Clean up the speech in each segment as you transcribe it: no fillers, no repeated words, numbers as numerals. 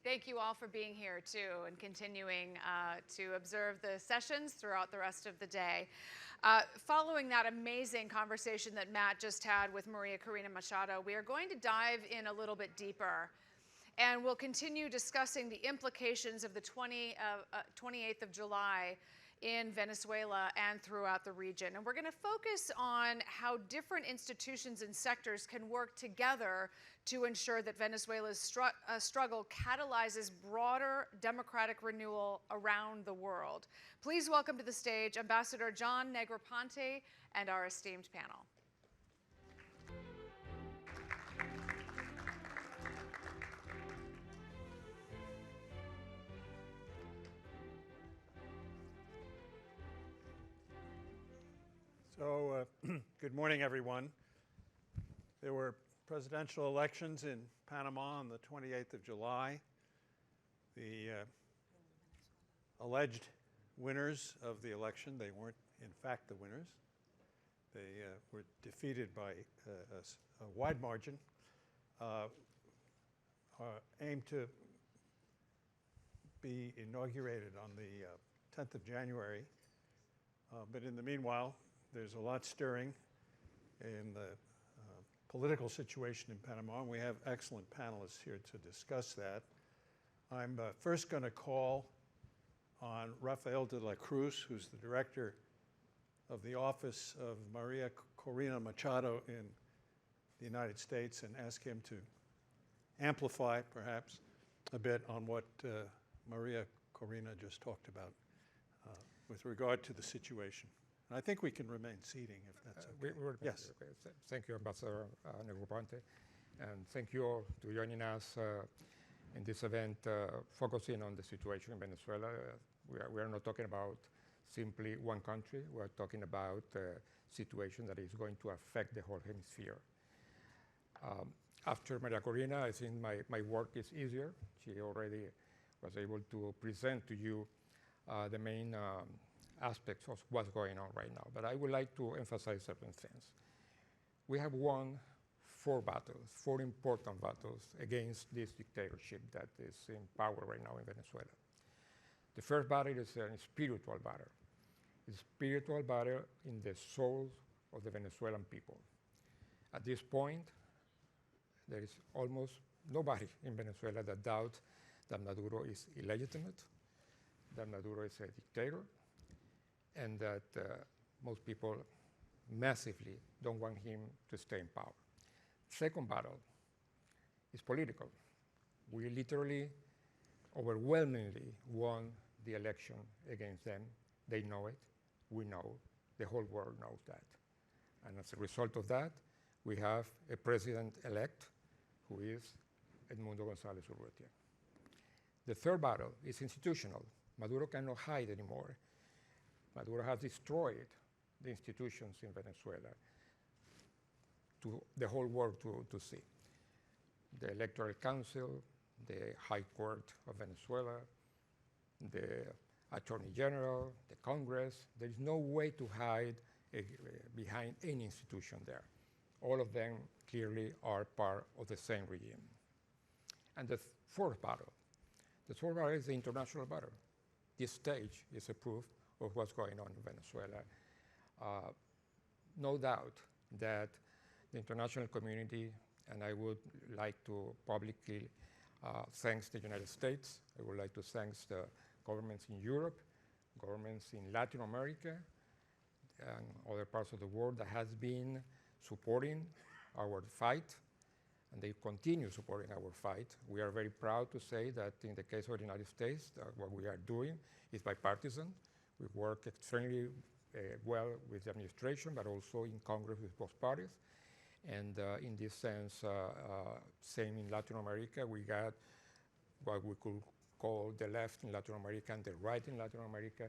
Thank you all for being here, too, and continuing to observe the sessions throughout the rest of the day. Following that amazing conversation that Matt just had with Maria Corina Machado, we are going to dive in a little bit deeper. And we'll continue discussing the implications of the 28th of July in Venezuela and throughout the region. And we're going to focus on how different institutions and sectors can work together to ensure that Venezuela's struggle catalyzes broader democratic renewal around the world. Please welcome to the stage Ambassador John Negroponte and our esteemed panel. So, good morning, everyone. There were presidential elections in Panama on the 28th of July. The alleged winners of the election, they weren't in fact the winners. They were defeated by a wide margin, aimed to be inaugurated on the 10th of January. But in the meanwhile, there's a lot stirring in the political situation in Panama, and we have excellent panelists here to discuss that. I'm first going to call on Rafael de la Cruz, who's the director of the Office of Maria Corina Machado in the United States, and ask him to amplify, perhaps, a bit on what Maria Corina just talked about with regard to the situation. And I think we can remain seating, if that's okay. Yes. Okay. Thank you, Ambassador Negroponte, and thank you all for joining us in this event focusing on the situation in Venezuela. We are not talking about simply one country. We are talking about a situation that is going to affect the whole hemisphere. After Maria Corina, I think my work is easier. She already was able to present to you the main aspects of what's going on right now. But I would like to emphasize certain things. We have won 4 battles, 4 important battles against this dictatorship that is in power right now in Venezuela. The first battle is a spiritual battle. It's a spiritual battle in the souls of the Venezuelan people. At this point, there is almost nobody in Venezuela that doubts that Maduro is illegitimate, that Maduro is a dictator, and that most people massively don't want him to stay in power. Second battle is political. We literally, overwhelmingly won the election against them. They know it. We know. The whole world knows that. And as a result of that, we have a president-elect who is Edmundo González Urrutia. The third battle is institutional. Maduro cannot hide anymore. Maduro has destroyed the institutions in Venezuela to the whole world to see. The Electoral Council, the High Court of Venezuela, the Attorney General, the Congress. There is no way to hide behind any institution there. All of them clearly are part of the same regime. And the fourth battle is the international battle. This stage is a proof of what's going on in Venezuela. No doubt that the international community, and I would like to publicly thank the United States, I would like to thank the governments in Europe, governments in Latin America, and other parts of the world that has been supporting our fight, and they continue supporting our fight. We are very proud to say that in the case of the United States, what we are doing is bipartisan. We work extremely well with the administration, but also in Congress with both parties. And in this sense, same in Latin America, we got what we could call the left in Latin America and the right in Latin America.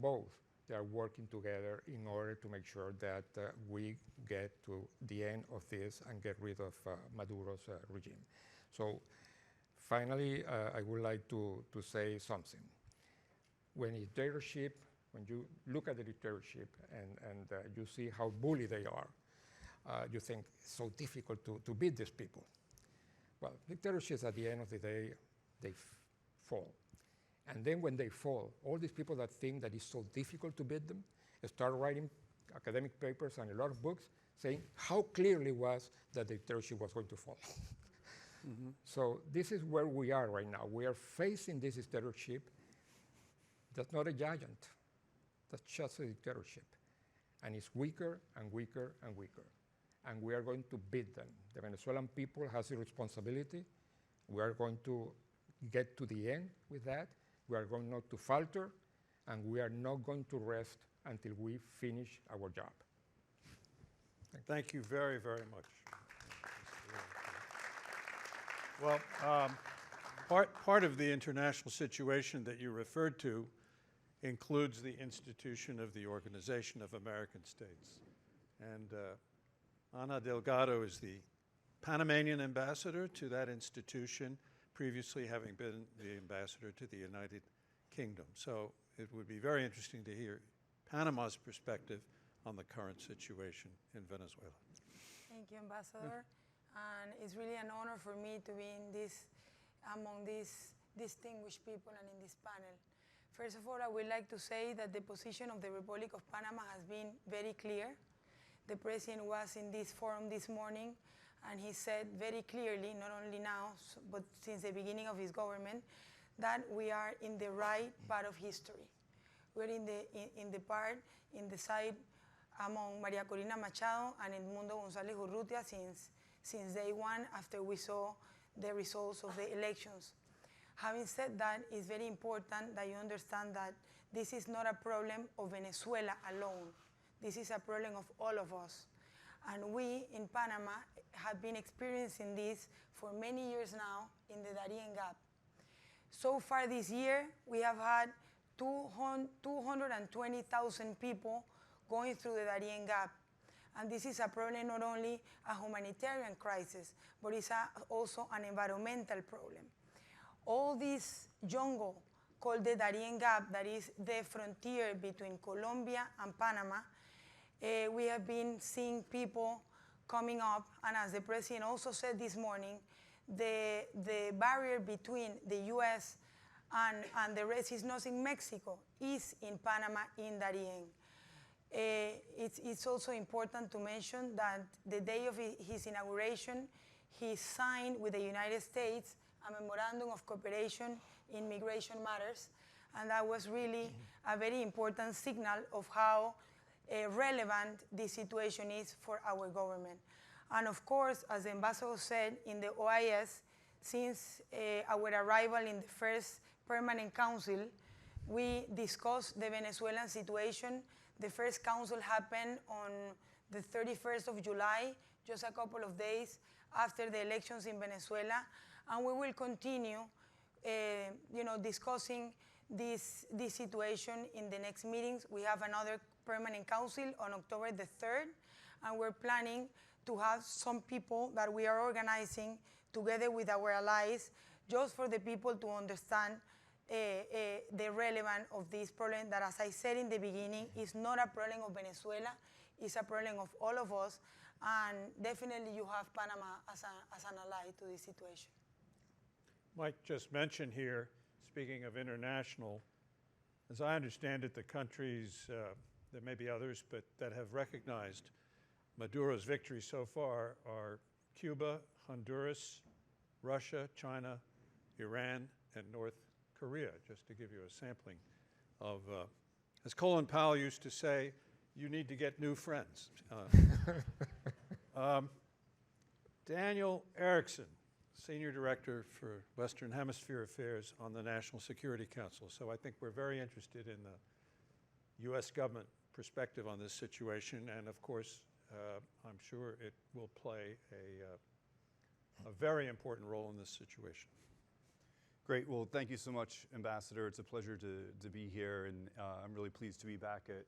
Both, they are working together in order to make sure that we get to the end of this and get rid of Maduro's regime. So finally, I would like to say something. When you look at the dictatorship and you see how bully they are, you think it's so difficult to beat these people. Well, dictatorships at the end of the day they fall. And then when they fall, all these people that think that it's so difficult to beat them start writing academic papers and a lot of books saying how clearly was that the dictatorship was going to fall. So this is where we are right now. We are facing this dictatorship that's not a giant, that's just a dictatorship. And it's weaker and weaker and weaker. And we are going to beat them. The Venezuelan people has a responsibility. We are going to get to the end with that. We are going not to falter, and we are not going to rest until we finish our job. Thank you very, very much. Well, part of the international situation that you referred to includes the institution of the Organization of American States. And Ana Delgado is the Panamanian ambassador to that institution, previously having been the ambassador to the United Kingdom. So it would be very interesting to hear Panama's perspective on the current situation in Venezuela. Thank you, Ambassador. And it's really an honor for me to be in among these distinguished people and in this panel. First of all, I would like to say that the position of the Republic of Panama has been very clear. The President was in this forum this morning, and he said very clearly, not only now, but since the beginning of his government, that we are in the right part of history. We're in the side among Maria Corina Machado and Edmundo González Urrutia since day one after we saw the results of the elections. Having said that, it's very important that you understand that this is not a problem of Venezuela alone. This is a problem of all of us. And we in Panama have been experiencing this for many years now in the Darien Gap. So far this year, we have had 220,000 people going through the Darien Gap. And this is a problem, not only a humanitarian crisis, but it's also an environmental problem. All this jungle called the Darien Gap, that is the frontier between Colombia and Panama, we have been seeing people coming up, and as the President also said this morning, the barrier between the US and the rest is not in Mexico, it's in Panama, in Darien. It's also important to mention that the day of his inauguration, he signed with the United States a memorandum of cooperation in migration matters, and that was really a very important signal of how relevant this situation is for our government. And of course, as the ambassador said, in the OIS, since our arrival in the first Permanent Council, we discussed the Venezuelan situation. The first council happened on the 31st of July, just a couple of days after the elections in Venezuela, and we will continue discussing this situation in the next meetings. We have another Permanent Council on October the 3rd, and we're planning to have some people that we are organizing together with our allies, just for the people to understand the relevance of this problem that, as I said in the beginning, is not a problem of Venezuela, it's a problem of all of us, and definitely you have Panama as an ally to this situation. Mike just mentioned here, speaking of international, as I understand it, the countries, there may be others, but that have recognized Maduro's victory so far are Cuba, Honduras, Russia, China, Iran, and North Korea, just to give you a sampling of, as Colin Powell used to say, you need to get new friends. Daniel Erikson, Senior Director for Western Hemisphere Affairs on the National Security Council. So I think we're very interested in the U.S. government perspective on this situation, and of course, I'm sure it will play a very important role in this situation. Great. Well, thank you so much, Ambassador. It's a pleasure to be here, and I'm really pleased to be back at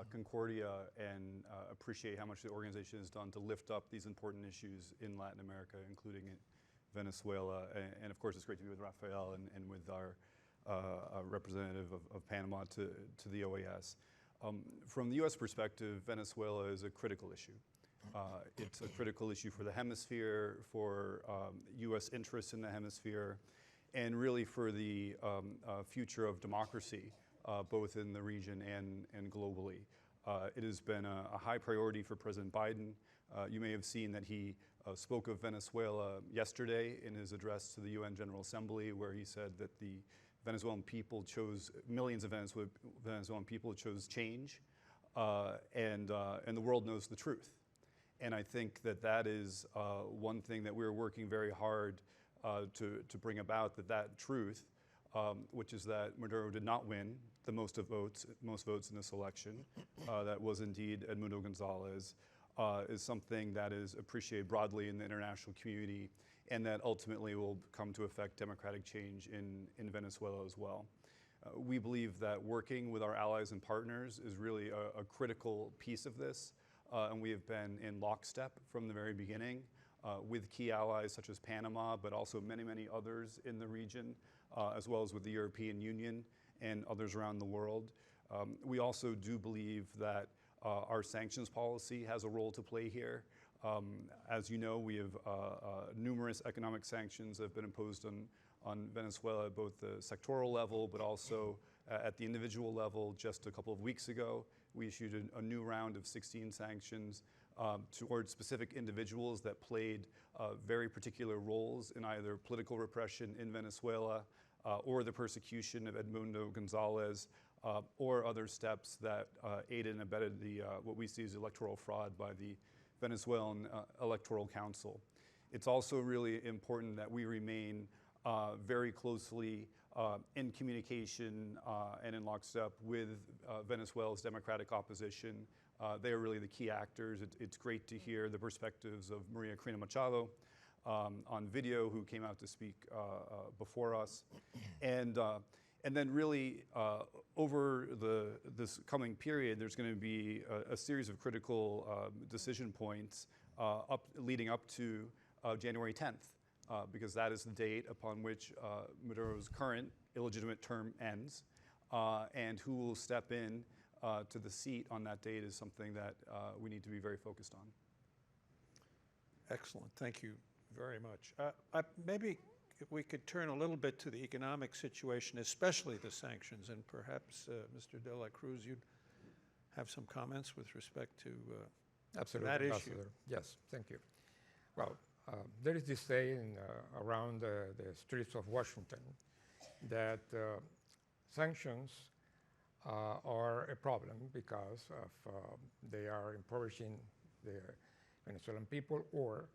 Concordia and appreciate how much the organization has done to lift up these important issues in Latin America, including in Venezuela. And of course, it's great to be with Rafael and with our representative of Panama to the OAS. From the U.S. perspective, Venezuela is a critical issue. It's a critical issue for the hemisphere, for U.S. interests in the hemisphere. and really for the future of democracy, both in the region and globally. It has been a high priority for President Biden. You may have seen that he spoke of Venezuela yesterday in his address to the UN General Assembly, where he said that the Venezuelan people chose, millions of Venezuelan people chose change, and the world knows the truth. And I think that that is one thing that we're working very hard to bring about, that truth, which is that Maduro did not win the most votes in this election. That was indeed Edmundo Gonzalez, is something that is appreciated broadly in the international community, and that ultimately will come to affect democratic change in Venezuela as well. We believe that working with our allies and partners is really a critical piece of this, and we have been in lockstep from the very beginning with key allies such as Panama, but also many, many others in the region, as well as with the European Union and others around the world. We also do believe that our sanctions policy has a role to play here. As you know, we have numerous economic sanctions that have been imposed on Venezuela at both the sectoral level, but also at the individual level. Just a couple of weeks ago, we issued a new round of 16 sanctions towards specific individuals that played very particular roles in either political repression in Venezuela or the persecution of Edmundo Gonzalez, or other steps that aided and abetted what we see as electoral fraud by the Venezuelan Electoral Council. It's also really important that we remain very closely in communication and in lockstep with Venezuela's democratic opposition. They are really the key actors. It's great to hear the perspectives of Maria Corina Machado on video, who came out to speak before us. And then really over this coming period, there's going to be a series of critical decision points leading up to January 10th, because that is the date upon which Maduro's current illegitimate term ends, and who will step in to the seat on that date is something that we need to be very focused on. Excellent. Thank you very much. Maybe if we could turn a little bit to the economic situation, especially the sanctions, and perhaps Mr. De La Cruz, you'd have some comments with respect to Absolutely, that issue. Ambassador. Yes, thank you. Well, there is this saying around the streets of Washington that sanctions are a problem because they are impoverishing the Venezuelan people, or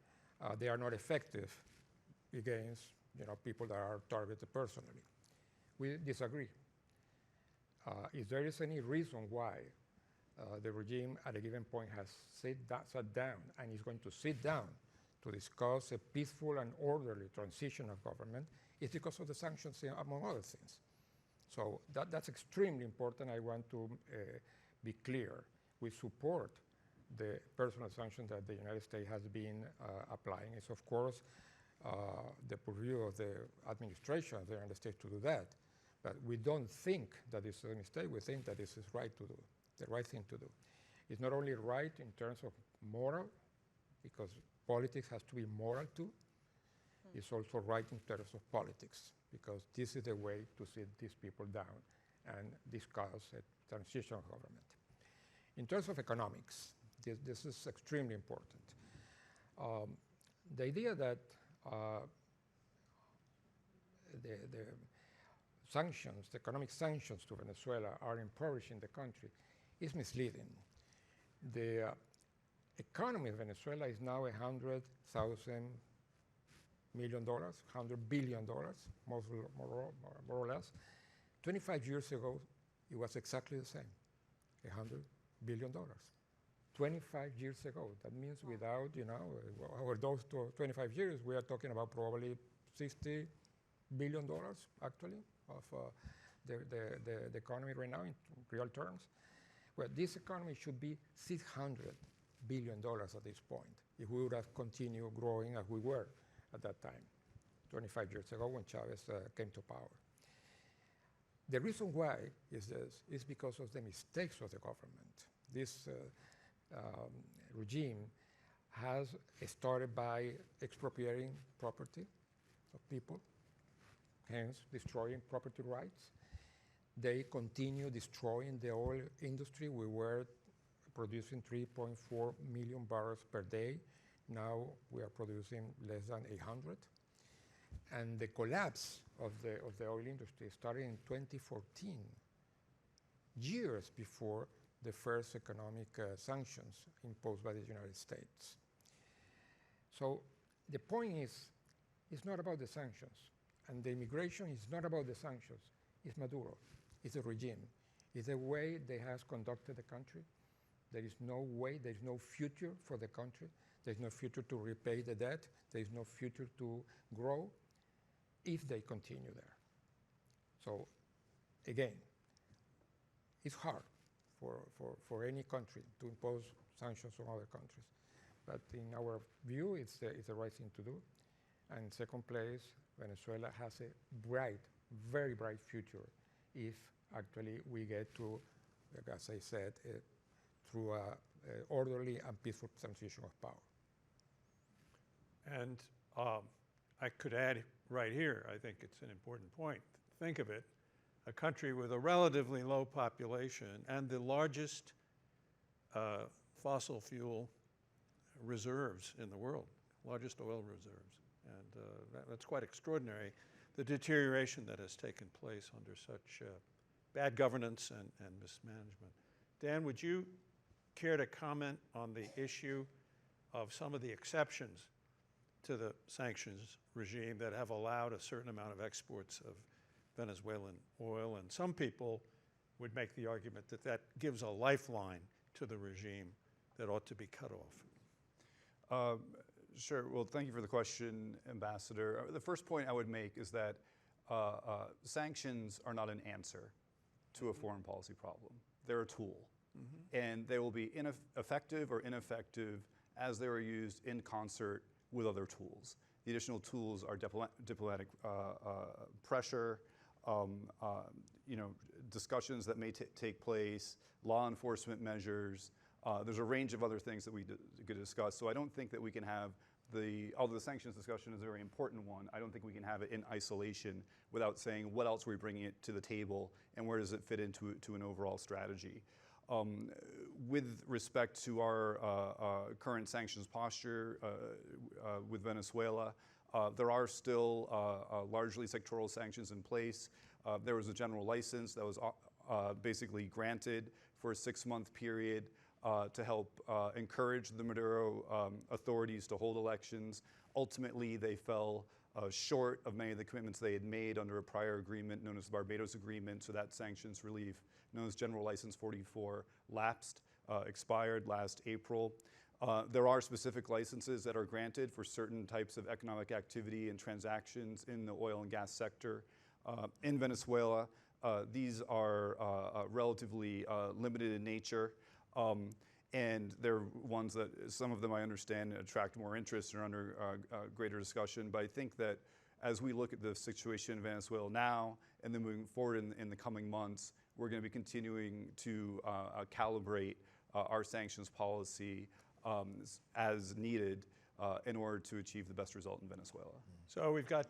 they are not effective against people that are targeted personally. We disagree. If there is any reason why the regime at a given point has sat down and is going to sit down to discuss a peaceful and orderly transition of government, it's because of the sanctions, among other things. So that's extremely important. I want to be clear. We support the personal sanctions that the United States has been applying. It's, of course, the purview of the administration of the United States to do that. But we don't think that this is a mistake. We think that this is right to do, the right thing to do. It's not only right in terms of moral, because politics has to be moral too. It's also right in terms of politics, because this is the way to sit these people down and discuss a transitional government. In terms of economics, this is extremely important. The idea that the sanctions, the economic sanctions to Venezuela are impoverishing the country is misleading. The economy of Venezuela is now $100,000 million, $100 billion, more or less. 25 years ago, it was exactly the same, $100 billion. 25 years ago. That means without, over those 25 years, we are talking about probably $60 billion, actually, of the economy right now in real terms. Well, this economy should be $600 billion at this point if we would have continued growing as we were at that time, 25 years ago when Chavez came to power. The reason why is this is because of the mistakes of the government. This regime has started by expropriating property of people, hence destroying property rights. They continue destroying the oil industry. We were producing 3.4 million barrels per day. Now we are producing less than 800. And the collapse of the oil industry started in 2014, years before the first economic sanctions imposed by the United States. So the point is, it's not about the sanctions. And the immigration is not about the sanctions. It's Maduro. It's the regime. It's the way they have conducted the country. There is no way, there is no future for the country. There is no future to repay the debt. There is no future to grow if they continue there. So again, it's hard for any country to impose sanctions on other countries. But in our view, it's the right thing to do. And second place, Venezuela has a bright, very bright future if actually we get to, as I said, through an orderly and peaceful transition of power. And I could add right here, I think it's an important point. Think of it, a country with a relatively low population and the largest fossil fuel reserves in the world, largest oil reserves. And that's quite extraordinary, the deterioration that has taken place under such bad governance and mismanagement. Dan, would you care to comment on the issue of some of the exceptions to the sanctions regime that have allowed a certain amount of exports of Venezuelan oil? And some people would make the argument that that gives a lifeline to the regime that ought to be cut off. Sure. Well, thank you for the question, Ambassador. The first point I would make is that sanctions are not an answer to a foreign policy problem. They're a tool. And they will be effective or ineffective as they are used in concert with other tools. The additional tools are diplomatic pressure, discussions that may take place, law enforcement measures. There's a range of other things that we could discuss. So I don't think that we can have although the sanctions discussion is a very important one, I don't think we can have it in isolation without saying what else are we bringing it to the table and where does it fit into an overall strategy. With respect to our current sanctions posture with Venezuela, there are still largely sectoral sanctions in place. There was a general license that was basically granted for a 6-month period to help encourage the Maduro authorities to hold elections. Ultimately, they fell short of many of the commitments they had made under a prior agreement known as the Barbados Agreement, so that sanctions relief, known as General License 44, lapsed, expired last April. There are specific licenses that are granted for certain types of economic activity and transactions in the oil and gas sector. In Venezuela, these are relatively limited in nature. And they're ones that some of them I understand attract more interest and are under greater discussion. But I think that as we look at the situation in Venezuela now and then moving forward in the coming months, we're going to be continuing to calibrate our sanctions policy as needed in order to achieve the best result in Venezuela. So we've got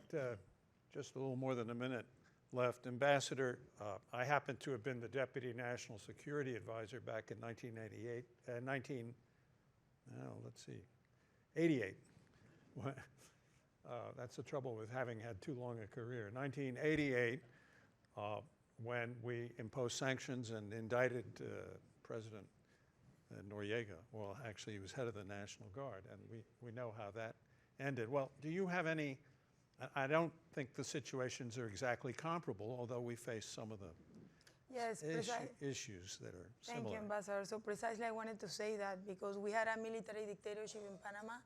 just a little more than a minute left. Ambassador, I happen to have been the Deputy National Security Advisor back in 1988. Let's see, 88. That's the trouble with having had too long a career. 1988, when we imposed sanctions and indicted President Noriega. Well, actually, he was head of the National Guard, and we know how that ended. Well, do you have any? I don't think the situations are exactly comparable, although we face some of the issues that are similar. Thank you, Ambassador. So precisely I wanted to say that because we had a military dictatorship in Panama,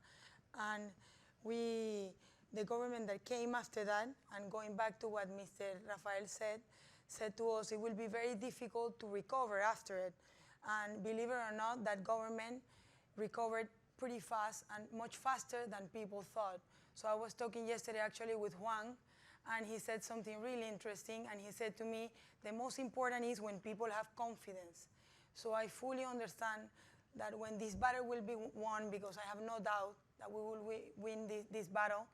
and the government that came after that, and going back to what Mr. Rafael said to us, it will be very difficult to recover after it. And believe it or not, that government recovered pretty fast and much faster than people thought. So I was talking yesterday actually with Juan, and he said something really interesting, and he said to me, the most important is when people have confidence. So I fully understand that when this battle will be won, because I have no doubt that we will win this battle,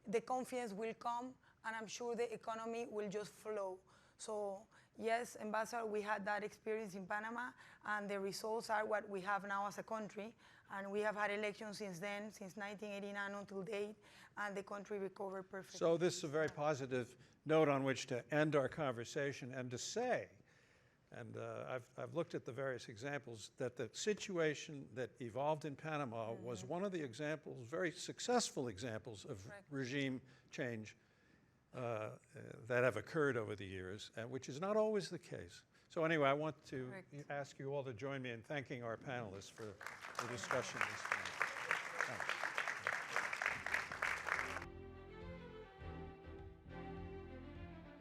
the confidence will come, and I'm sure the economy will just flow. So yes, Ambassador, we had that experience in Panama, and the results are what we have now as a country. And we have had elections since then, since 1989 until date, and the country recovered perfectly. So this is a very positive note on which to end our conversation and to say, and I've looked at the various examples, that the situation that evolved in Panama was one of the examples, very successful examples of regime change that have occurred over the years, which is not always the case. So anyway, I want to ask you all to join me in thanking our panelists for the discussion this morning.